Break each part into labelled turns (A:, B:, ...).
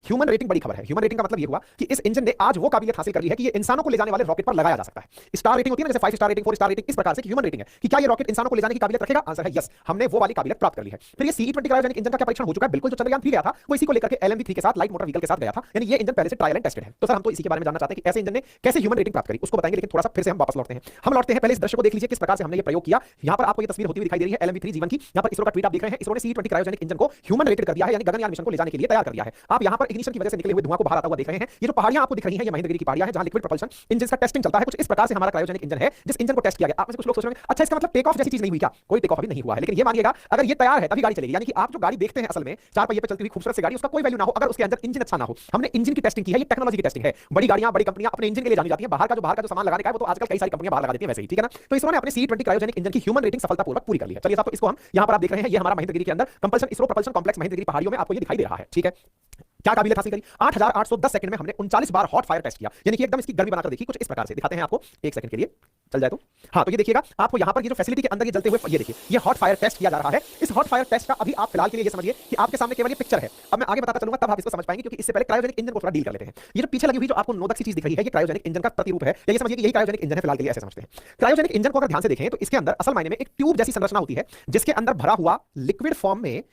A: Human rating बड़ी खबर है। ह्यूमन रेटिंग का मतलब ये हुआ कि इस इंजन ने आज वो काबिलियत हासिल कर ली है कि ये इंसानों को ले जाने वाले रॉकेट पर लगाया जा सकता है। स्टार रेटिंग होती है ना, जैसे 5 स्टार रेटिंग, 4 स्टार रेटिंग, इस प्रकार से ह्यूमन रेटिंग है कि क्या ये रॉकेट इंसानों को ले जाने की काबिलियत रखेगा। आंसर है यस, हमने वो वाली काबिलियत प्राप्त कर ली है। फिर ये CE-20 क्रायोजेनिक इंजन का क्या परीक्षण हो चुका है? बिल्कुल, जो चंद्रयान 3 गया था वो इसी को लेकर के LMV-3 के साथ लाइट मोटर व्हीकल के साथ गया था, यानी ये इंजन पहले से ट्रायल एंड टेस्टेड है। तो सर हम तो इसी के बारे में जानना चाहते हैं कि ऐसे इंजन ने कैसे ह्यूमन रेटिंग प्राप्त करी, उसको बताएंगे। लेकिन थोड़ा सा फिर से हम वापस लौटते हैं। पहले इस दृश्य को देख लीजिए किस प्रकार से हमने ये प्रयोग किया। यहां पर आपको ये तस्वीर होती हुई दिखाई दे रही है LMV-3 जीवन की। यहां पर इसरो का ट्वीट आप देख रहे हैं। इसरो ने CE-20 क्रायोजेनिक इंजन को ह्यूमन रेटेड कर दिया है, यानी गगनयान मिशन को ले जाने के लिए तैयार कर दिया है। आप यहां पर इग्निशन की वजह से निकले हुए धुआं को बाहर आता हुआ देख रहे हैं। ये जो पहाड़ियां आपको दिख रही हैं, ये महेंद्रगिरी की पहाड़ियां हैं जहां लिक्विड प्रोपल्शन इंजन का टेस्टिंग चलता है। कुछ इस प्रकार से हमारा क्रायोजेनिक इंजन है जिस इंजन को टेस्ट किया गया। आप में से कुछ लोग सोच रहे हैं अच्छा इसका मतलब टेक ऑफ जैसी चीज नहीं हुई क्या? कोई टेक ऑफ भी नहीं हुआ है, लेकिन ये मानिएगा अगर ये तैयार है तभी गाड़ी चलेगी। यानी कि आप जो गाड़ी देखते हैं असल में 4 पहिए पे चलती हुई खूबसूरत सी गाड़ी, उसका कोई वैल्यू ना हो अगर उसके अंदर इंजन अच्छा ना हो। हमने इंजन की टेस्टिंग की है, ये टेक्नोलॉजी की टेस्टिंग है। बड़ी गाड़ियां, बड़ी कंपनियां अपने इंजन के लिए जानी जाती हैं। बाहर का जो सामान लगाने का है वो तो आजकल कई सारी कंपनियां बाहर लगा देती हैं वैसे ही, ठीक है ना। तो इसरो ने अपने CE-20 क्रायोजेनिक इंजन की ह्यूमन रेटिंग सफलतापूर्वक पूरी कर ली है। चलिए साहब, तो इसको हम यहां पर आप देख रहे हैं, ये हमारा महेंद्रगिरी के अंदर compulsion ISRO propulsion complex Mahendragiri पहाड़ियों में आपको ये दिखाई दे रहा है, ठीक है। क्या काबिलियत हासिल करी? 8810 सेकंड में हमने 39 बार हॉट फायर टेस्ट किया, यानी कि एकदम इसकी गर्मी बनाकर देखी। कुछ इस प्रकार से दिखाते हैं आपको, 1 सेकंड के लिए चल जाए तो। हाँ, तो ये देखिएगा आपको यहां पर ये जो फैसिलिटी के अंदर ये जलते हुए, ये देखिए ये हॉट फायर टेस्ट किया जा रहा है। इस हॉट फायर टेस्ट का अभी आप फिलहाल के लिए ये समझिए कि आपके सामने केवल ये पिक्चर है। अब मैं आगे बताता चलूंगा तब आप इसको समझ पाएंगे, क्योंकि इससे पहले क्रायोजेनिक इंजन को थोड़ा डील कर लेते हैं। ये जो पीछे लगी हुई जो आपको नोदक सी चीज दिख रही है, ये क्रायोजेनिक इंजन का प्रतिरूप है, या ये समझिए कि यही क्रायोजेनिक इंजन है फिलहाल के लिए, ऐसे समझते हैं। क्रायोजेनिक इंजन को अगर ध्यान से देखें तो इसके अंदर असल मायने में एक ट्यूब जैसी संरचना होती है जिसके अंदर भरा हुआ लिक्विड फॉर्म में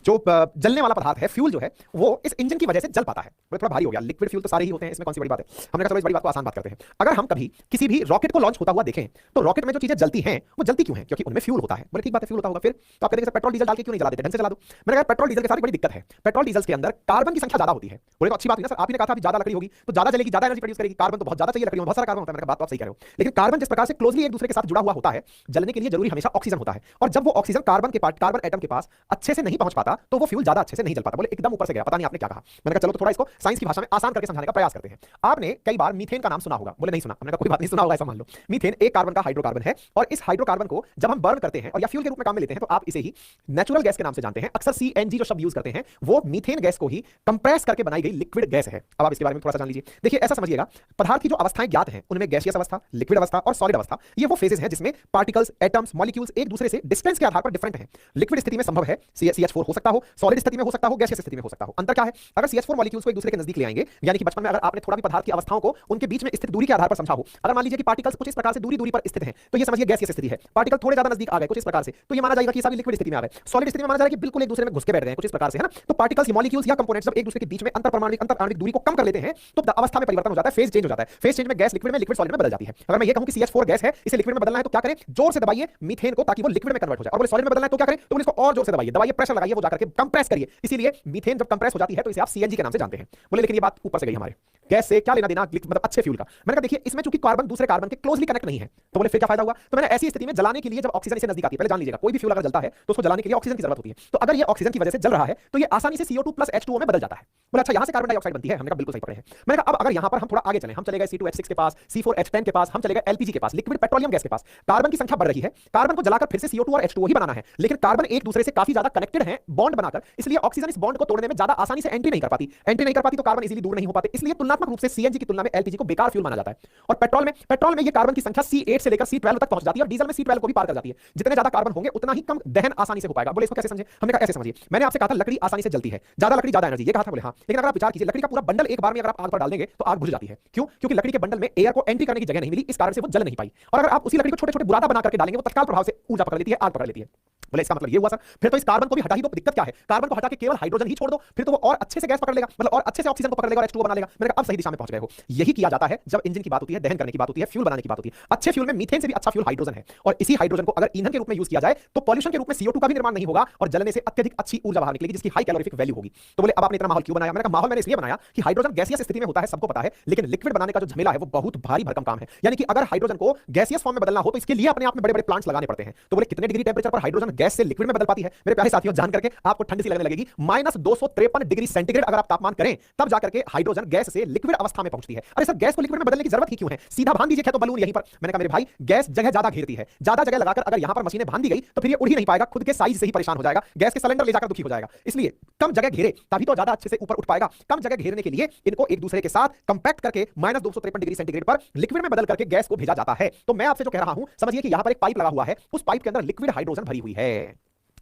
A: जो जलने वाला पदार्थ है, फ्यूल जो है, वो इस इंजन की वजह से जल पाता है। वो थोड़ा भारी हो गया, लिक्विड फ्यूल तो सारे ही होते हैं, इसमें कौन सी बड़ी बात है। हमने कहा चलो इस बड़ी बात को आसान बात करते हैं। अगर हम कभी किसी भी रॉकेट को लॉन्च होता हुआ देखें तो रॉकेट में जो चीजें जलती हैं वो जलती क्यों हैं? क्योंकि उनमें फ्यूल होता है। बोले ठीक बात है, फ्यूल होता होगा। फिर तो आप कहते हैं पेट्रोल डीजल डाल के क्यों नहीं चला देते, ढंग से चला दो। मैंने कहा पेट्रोल डीजल के साथ बड़ी दिक्कत है। पेट्रोल डीजल के अंदर कार्बन की संख्या ज्यादा होती है। बोले तो अच्छी बात है ना सर, आपने कहा था अभी ज्यादा लकड़ी होगी तो ज्यादा जलेगी, ज्यादा एनर्जी प्रोड्यूस करेगी। कार्बन तो बहुत ज्यादा चाहिए, लकड़ी में बहुत सारा कार्बन होता है। मैंने कहा बात तो आप सही कह रहे हो, लेकिन कार्बन जिस प्रकार से क्लोजली एक दूसरे के साथ जुड़ा हुआ होता है, जलने के लिए जरूरी हमेशा ऑक्सीजन होता है, और जब वो ऑक्सीजन कार्बन एटम के पास अच्छे से नहीं पहुंच पाता तो वो फ्यूल ज्यादा अच्छे से नहीं जल पाता। बोले एकदम ऊपर से गया, पता नहीं आपने क्या कहा। मैंने कहा चलो तो थोड़ा इसको साइंस की भाषा में आसान करके समझाने का प्रयास करते हैं। आपने कई बार मीथेन का नाम सुना होगा। बोले नहीं सुना। हमने कहा कोई बात नहीं, सुना होगा ऐसा मान लो। मीथेन एक कार्बन का हाइड्रोकार्बन है, और इस हाइड्रोकार्बन को जब हम बर्न करते हैं और या फ्यूल के रूप में काम में लेते हैं तो आप इसे ही नेचुरल गैस के नाम से जानते हैं। अक्सर CNG जो शब्द यूज करते हैं वो मीथेन गैस को ही कंप्रेस करके बनाई गई लिक्विड गैस है। अब आप इसके बारे में थोड़ा सा जान लीजिए। देखिए ऐसा समझिएगा, पदार्थ की जो अवस्थाएं ज्ञात हैं उनमें गैसियस अवस्था, लिक्विड अवस्था और सॉलिड अवस्था, ये वो फेजेस हैं जिसमें पार्टिकल्स, एटम्स, मॉलिक्यूल्स एक दूसरे से डिस्टेंस के आधार पर डिफरेंट हैं। लिक्विड स्थिति में संभव है CH4 हो सकता हो, सॉलिड स्थिति में हो सकता हो, गैसियस स्थिति में हो सकता हो। अंतर क्या है? अगर CH4 मॉलिक्यूल्स को एक दूसरे के नजदीक ले आएंगे, यानी कि बचपन में अगर आपने थोड़ा भी पदार्थ की अवस्थाओं को उनके बीच में स्थित दूरी के आधार पर समझा हो, अगर मान लीजिए कि पार्टिकल्स कुछ इस प्रकार से दूरी पर स्थित हैं तो ये समझिए गैसियस स्थिति है। पार्टिकल थोड़े ज्यादा नजदीक आ गए कुछ इस प्रकार से तो ये माना जाएगा कि सभी लिक्विड स्थिति में आ गए। सॉलिड स्थिति में माना जाएगा कि बिल्कुल एक दूसरे में घुस के बैठ गए कुछ इस प्रकार से, है ना। तो पार्टिकल्स, मॉलिक्यूल्स या कंपोनेंट्स जब एक दूसरे के बीच में अंतर परमाणुक दूरी को कम कर लेते हैं तो अवस्था में परिवर्तन हो जाता है, फेज चेंज हो जाता है। फेज चेंज में गैस लिक्विड में, लिक्विड सॉलिड में बदल जाती है। अगर मैं ये कहूं कि CH4 गैस है, इसे लिक्विड में बदलना है तो क्या करें? जोर से दबाइए मीथेन को ताकि वो लिक्विड में कन्वर्ट हो जाए। और बोले सॉलिड में बदलना है तो क्या करें? तो इसको और जोर से दबाइए, प्रेशर लगाइए, वो जाकर के कंप्रेस करिए। इसीलिए मीथेन जब कंप्रेस हो जाती है तो इसे आप CNG के नाम से जानते हैं। बोले लेकिन ये बात ऊपर से गई, हमारे गैस से क्या लेना देना, मतलब अच्छे फ्यूल का। मैंने कहा देखिए इसमें चूंकि कार्बन दूसरे कार्बन के क्लोजली कनेक्ट नहीं है तो बोले फिर क्या फायदा हुआ? तो मैंने ऐसी स्थिति में जलाने के लिए जब ऑक्सीजन इसे नजदीक आती है, पहले जान लीजिएगा कोई भी फ्यूल अगर जलता है तो उसको जलाने के लिए ऑक्सीजन की जरूरत होती है। तो अगर ये ऑक्सीजन की वजह से जल रहा है तो ये आसानी से CO2 + H2O में बदल जाता है। बोले अच्छा यहां से कार्बन डाइऑक्साइड बनती है। हमने कहा बिल्कुल सही पकड़े हैं। मैंने कहा अब अगर यहां पर हम थोड़ा आगे चलें, हम चले गए C2H6 के पास, C4H10 के पास, हम चले गए LPG के पास, लिक्विड पेट्रोलियम गैस के पास। कार्बन की संख्या बढ़ रही है, कार्बन को जलाकर फिर से CO2 और H2O ही बनाना है, लेकिन कार्बन एक दूसरे से काफी ज्यादा कनेक्टेड है बॉन्ड बनाकर, इसलिए ऑक्सीजन इस बॉन्ड को तोड़ने में ज्यादा आसानी से एंट्री नहीं कर पाती तो कार्बन इजीली दूर नहीं हो पाते। इसलिए तुलनात्मक रूप से CNG की तुलना में LPG को बेकार फ्यूल माना जाता है। और पेट्रोल में ये कार्बन की संख्या C8 से लेकर C12 तक पहुंच जाती है, और डीजल में C12 को भी पार कर जाती है। जितने ज्यादा कार्बन होंगे उतना ही कम दहन आसानी से हो पाएगा। बोले इसको कैसे समझे? हमने कहा ऐसे समझिए, मैंने आपसे कहा था लकड़ी आसानी से जलती है, ज्यादा लकड़ी ज्यादा एनर्जी, ये कहा था। बोले हाँ, लेकिन अगर आप विचार कीजिए लकड़ी का पूरा बंडल एक बार में अगर आप आग पर डाल देंगे तो आग बुझ जाती है। क्यों? क्योंकि लकड़ी के बंडल में एयर को एंट्री करने की जगह नहीं मिली, इस कारण से वो जल नहीं पाई। और अगर आप उसी लकड़ी को छोटे छोटे बुरादा बना करके डालेंगे वो तत्काल प्रभाव से ऊर्जा पकड़ लेती है, आग पकड़ लेती है। बोले इसका मतलब ये हुआ सर, फिर तो इस कार्बन को भी हटा ही दो। दिक्कत क्या है? कार्बन को हटा के केवल हाइड्रोजन ही छोड़ दो, फिर तो वो और अच्छे से गैस पकड़ लेगा, मतलब और अच्छे से ऑक्सीजन को पकड़ लेगा और H2O बना लेगा। मैंने कहा अब सही दिशा में पहुंच गए हो। यही किया जाता है जब इंजन की बात होती है, दहन करने की बात होती है, फ्यूल बनाने की बात होती है। अच्छे फ्यूल में मीथेन से भी अच्छा फ्यूल हाइड्रोजन है, और इसी हाइड्रोजन को अगर ईंधन के रूप में यूज किया जाए तो पॉल्यूशन के रूप में CO2 का भी निर्माण नहीं होगा और जलने से अत्यधिक अच्छी ऊर्जा बाहर निकलेगी जिसकी हाई कैलोरीफिक वैल्यू होगी। तो बोले अब आपने इतना माहौल क्यों बनाया? मैंने कहा माहौल मैंने इसलिए बनाया कि हाइड्रोजन गैसियस स्थिति में होता है, सबको पता है, लेकिन लिक्विड बनाने का जो झमेला है वो बहुत भारी भरकम काम है। यानी कि अगर हाइड्रोजन को गैसियस फॉर्म में बदलना हो तो इसके लिए अपने आप में बड़े बड़े प्लांट्स लगाने पड़ते हैं। तो बोले कितने डिग्री टेंपरेचर पर हाइड्रोजन गैस से लिक्विड में बदल पाती है? मेरे प्यारे साथियों जान करके आपको ठंडी सी लगने लगेगी। -253 डिग्री सेंटीग्रेड अगर आप तापमान करें तब जाकर के हाइड्रोजन गैस से लिक्विड अवस्था में पहुंचती है। अरे सर गैस को लिक्विड में बदलने की जरूरत ही क्यों है? सीधा बांध दीजिए तो बलून यहीं पर। मैंने कहा मेरे भाई गैस जगह ज्यादा घेरती है, ज्यादा जगह लगाकर अगर यहां पर मशीनें बांध दी गई तो फिर ये उड़ ही नहीं पाएगा, खुद के साइज से ही परेशान हो जाएगा, गैस के सिलेंडर ले जाकर दुखी हो जाएगा। इसलिए कम जगह घेरे तभी तो ज्यादा अच्छे से ऊपर उठ पाएगा। कम जगह घेरने के लिए इनको एक दूसरे के साथ कंपैक्ट करके -253 डिग्री सेंटीग्रेड पर लिक्विड में बदल करके गैस को भेजा जाता है। तो मैं आपसे जो कह रहा हूं समझिए कि यहां पर एक पाइप लगा हुआ है, उस पाइप के अंदर लिक्विड हाइड्रोजन भरी हुई है।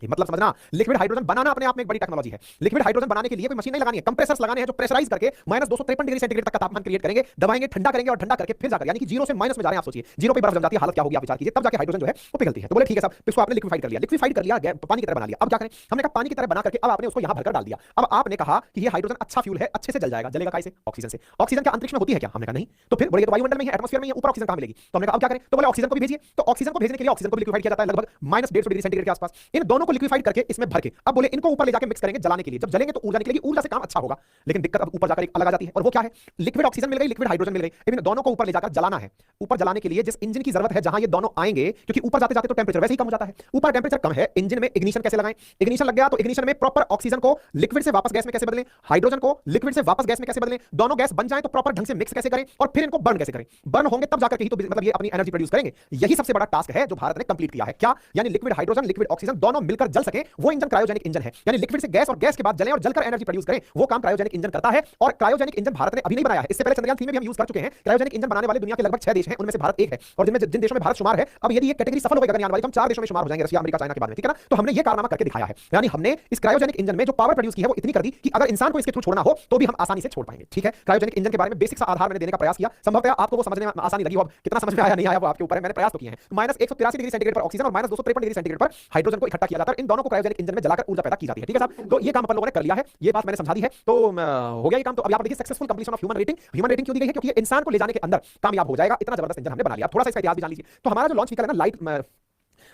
A: ये मतलब समझना, लिक्विड हाइड्रोजन बनाना अपने आप में एक बड़ी टेक्नोलॉजी है। लिक्विड हाइड्रोजन बनाने के लिए कोई मशीन नहीं लगानी है, कंप्रेसर्स लगाने हैं जो प्रेशराइज करके -253 डिग्री सेंटीग्रेड तक का तापमान क्रिएट करेंगे, दबाएंगे, ठंडा करेंगे और ठंडा करके फिर जाकर, यानी कि जीरो से माइनस में जा रहे हैं। आप सोचिए जीरो पे बर्फ जम जाती है, हालत क्या होगी आप विचार कीजिए, तब जाके हाइड्रोजन जो है वो पिघलती है। तो बोले ठीक है साहब, इसको आपने लिक्विफाइड कर लिया, लिक्विफाइड कर लिया, पानी की तरह बना लिया। अब क्या करें? हमने कहा पानी की तरह बना करके अब आपने उसको यहां भरकर डाल दिया। अब आपने कहा कि ये हाइड्रोजन अच्छा फ्यूल है, अच्छे से जल जाएगा। जलेगा कैसे? ऑक्सीजन से। ऑक्सीजन क्या अंतरिक्ष में होती है क्या? हमने कहा नहीं। तो फिर बोले ये तो वायुमंडल में ही है, एटमॉस्फेयर में ही है, ऊपर ऑक्सीजन कहां मिलेगी? तो हमने कहा अब क्या करें? तो बोले ऑक्सीजन को भी भेजिए। तो ऑक्सीजन को भेजने के लिए ऑक्सीजन को भी लिक्विफाइड किया जाता है लगभग -150 डिग्री सेंटीग्रेड के आसपास। इन दोनों को लिक्विफाइड करके इसमें भर के अब बोले इनको ऊपर ले जाके मिक्स करेंगे जलाने के लिए। जब जलेंगे तो ऊर्जा निकलेगी, ऊर्जा से काम अच्छा होगा। लेकिन दिक्कत अब ऊपर जाकर एक अलग आ जाती है, और वो क्या है? लिक्विड ऑक्सीजन मिल गई, लिक्विड हाइड्रोजन मिल गई, लेकिन दोनों को ऊपर ले जाकर जलाना है। ऊपर जलाने के लिए जिस इंजन की जरूरत है, जहां ये दोनों आएंगे, क्योंकि ऊपर जाते जाते तो टेंपरेचर वैसे ही कम हो जाता है, ऊपर टेंपरेचर कम है, इंजन में इग्निशन कैसे लगाएं? इग्निशन लग गया तो इग्निशन में प्रॉपर ऑक्सीजन को लिक्विड से वापस गैस में कैसे बदलें, हाइड्रोजन को लिक्विड से वापस गैस में कैसे बदलें, दोनों गैस बन जाए तो प्रॉपर ढंग से मिक्स कैसे करें, और फिर इनको बर्न कैसे करें। बर्न होंगे तब जाकर के ही तो मतलब ये अपनी एनर्जी प्रोड्यूस करेंगे। यही सबसे बड़ा टास्क है जो भारत ने कंप्लीट किया है। क्या? यानी लिक्विड हाइड्रोजन, लिक्विड ऑक्सीजन दोनों मिलकर जल सके, वो इंजन क्रायोजेनिक इंजन है। यानी लिक्विड से गैस और गैस के बाद जलें और जलकर एनर्जी प्रोड्यूस करें, वो काम क्रायोजेनिक इंजन करता है। और क्रायोजेनिक इंजन भारत ने अभी नहीं बनाया है, इससे पहले चंद्रयान 3 में भी हम यूज कर चुके हैं। क्रायोजेनिक इंजन बनाने वाले दुनिया के लगभग 6 देश हैं, उनमें से भारत एक है, और जिन देशों में भारत शुमार है। अब यदि ये कैटेगरी सफल होगी गगनयान वाली, तो हम 4 देशों में शुमार हो जाएंगे, रशिया, अमेरिका, चाइना के बाद में, ठीक है ना? तो हमने ये कारनामा करके दिखाया है। यानी हमने इस क्रायोजेनिक इंजन में जो पावर प्रोड्यूस की है वो इतनी कर दी कि अगर इंसान को इसके थ्रू छोड़ना हो तो भी हम आसानी से छोड़ पाएंगे, ठीक है? क्रायोजेनिक इंजन के बारे में बेसिक सा आधार मैंने देने का प्रयास किया। संभवतः आपको वो समझने में आसानी लगी हो, अब कितना समझ में आया नहीं आया वो आपके ऊपर है, मैंने प्रयास तो किए हैं। -183 डिग्री सेंटीग्रेड पर ऑक्सीजन और -253 डिग्री सेंटीग्रेड पर हाइड्रोजन को इकट्ठा किया जाता है, इन दोनों को क्रायोजेनिक इंजन में जलाकर ऊर्जा पैदा की जाती है, ठीक है साहब? तो ये काम अपन लोगों ने कर लिया है, ये बात मैंने समझा दी है, तो हो गया ये काम। तो अब यहाँ पर देखिए successful completion of human rating. Human rating क्यों दी गई है? क्योंकि ये इंसान को ले जाने के अंदर कामयाब हो जाएगा, इतना जबरदस्त इंजन हमने बना लिया। थोड़ा सा इसका इतिहास भी जान लीजिए। तो हमारा जो लॉन्च व्हीकल है ना,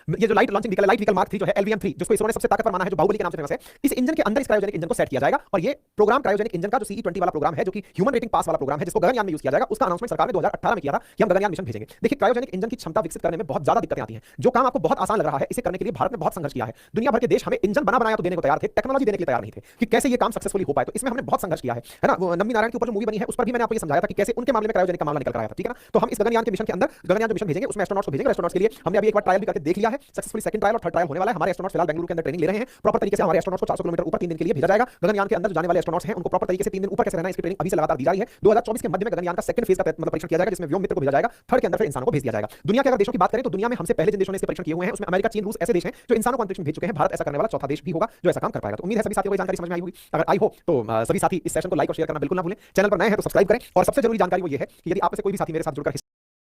A: ये जो लाइट लॉन्चिंग व्हीकल है, लाइट व्हीकल मार्क 3 जो है, LVM-3, जिसको इसरो ने सबसे ताकतवर माना है, जो बाहुबली के नाम से फेमस है, इस इंजन के अंदर इस क्रायोजेनिक इंजन को सेट किया जाएगा। और ये प्रोग्राम क्रायोजेनिक इंजन का जो CE-20 वाला प्रोग्राम है, जो कि ह्यूमन रेटिंग पास वाला प्रोग्राम है, जिसको गगनयान में यूज किया जाएगा, उसका अनाउंसमेंट सरकार ने 2018 में किया था कि हम गगनयान मिशन भेजेंगे। देखिए क्रायोजेनिक इंजन की क्षमता विकसित करने में बहुत ज्यादा दिक्कतें आती हैं। जो काम आपको बहुत आसान लग रहा है, इसे करने के लिए भारत ने बहुत संघर्ष किया है। दुनिया भर के देश हमें इंजन बनाया तो देने को तैयार थे, टेक्नोलॉजी देने के लिए तैयार नहीं थे कि कैसे ये काम सक्सेसफुली हो पाए। तो इसमें हमने बहुत संघर्ष किया है ना? वो नम्मी नारायण के ऊपर जो मूवी बनी है, उस पर भी मैंने आपको ये समझाया था कि कैसे उनके मामले में क्रायोजेनिक का मामला निकल कर आया था, ठीक है ना? तो हम इस गगनयान के मिशन के अंदर, गगनयान जो मिशन भेजेंगे उसमें एस्ट्रोनॉट्स को भेजेंगे। एस्ट्रोनॉट्स के लिए हमने अभी एक बार ट्रायल भी करके देख लिया है, सक्सेसफुली सेकंड ट्रायल और थर्ड ट्रायल होने वाला है। हमारे एस्ट्रोनॉट्स फिलहाल बेंगलुरु के अंदर ट्रेनिंग ले रहे हैं। प्रॉपर तरीके से हमारे एस्ट्रोनॉट्स को 400 किलोमीटर ऊपर 3 दिन के लिए भेजा जाएगा। गगनयान के अंदर जो जाने वाले एस्ट्रोनॉट्स हैं, उनको प्रॉपर तरीके से 3 दिन ऊपर कैसे रहना है, इसकी ट्रेनिंग अभी से लगातार दी जा रही है। 2024 के मध्य में गगनयान का सेकंड फेज का मतलब परीक्षण किया जाएगा, जिसमें व्योम मित्र को भेजा जाएगा। थर्ड के अंदर फिर इंसानों को भेज दिया जाएगा। दुनिया के अगर देशों की बात करें तो दुनिया में हमसे पहले जिन देशों ने इसके परीक्षण किए हुए हैं, उसमें अमेरिका, चीन, रूस ऐसे देश हैं जो इंसानों को अंतरिक्ष में भेज चुके हैं। भारत ऐसा करने वाला चौथा देश भी होगा जो ऐसा काम कर पाएगा। तो उम्मीद है सभी साथियों को जानकारी समझ में आई होगी। अगर आई हो तो सभी साथी इस सेशन को लाइक और शेयर करना बिल्कुल ना भूलें। चैनल पर नए हैं तो सब्सक्राइब करें। और सबसे जरूरी जानकारी वो ये है कि यदि आप में से कोई भी साथी मेरे साथ जुड़कर